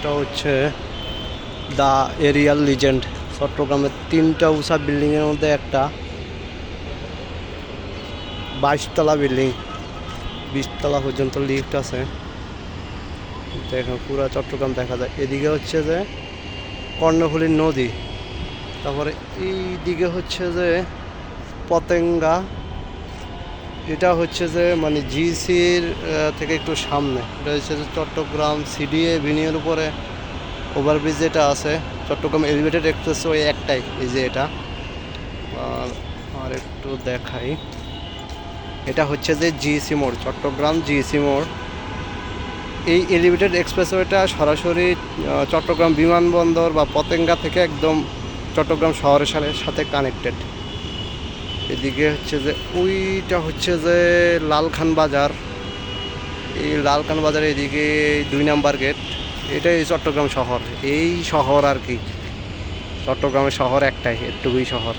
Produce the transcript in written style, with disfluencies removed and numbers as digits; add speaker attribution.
Speaker 1: এটা হচ্ছে the Arial legend. চট্টগ্রামের 3টা উঁচা বিল্ডিংয়ের মধ্যে একটা, 22 তলা বিল্ডিং, 20 তলা পর্যন্ত লিফট আছে। দেখেন পুরো চট্টগ্রাম দেখা যায়। এদিকে হচ্ছে যে কর্ণফুলী নদী, তারপরে এই দিকে হচ্ছে যে পতেঙ্গা। এটা হচ্ছে যে মানে জিসির থেকে একটু সামনে, এটা হচ্ছে যে চট্টগ্রাম সিডিএ বিনিয়োগের উপরে ওভারব্রিজ যেটা আছে, চট্টগ্রাম এলিভেটেড এক্সপ্রেসওয়ে একটাই, এই যে এটা। আর একটু দেখাই, এটা হচ্ছে যে জিসি মোড়, চট্টগ্রাম জিসি মোড়। এই এলিভেটেড এক্সপ্রেসওয়েটা সরাসরি চট্টগ্রাম বিমানবন্দর বা পতেঙ্গা থেকে একদম চট্টগ্রাম শহরের সাথে কানেক্টেড। এদিকে হচ্ছে যে ওইটা হচ্ছে যে লালখান বাজার, এই লালখান বাজার এদিকে 2 নাম্বার গেট। এটাই চট্টগ্রাম শহর, এই শহর আর কি, চট্টগ্রামের শহর একটাই, এটুকুই শহর।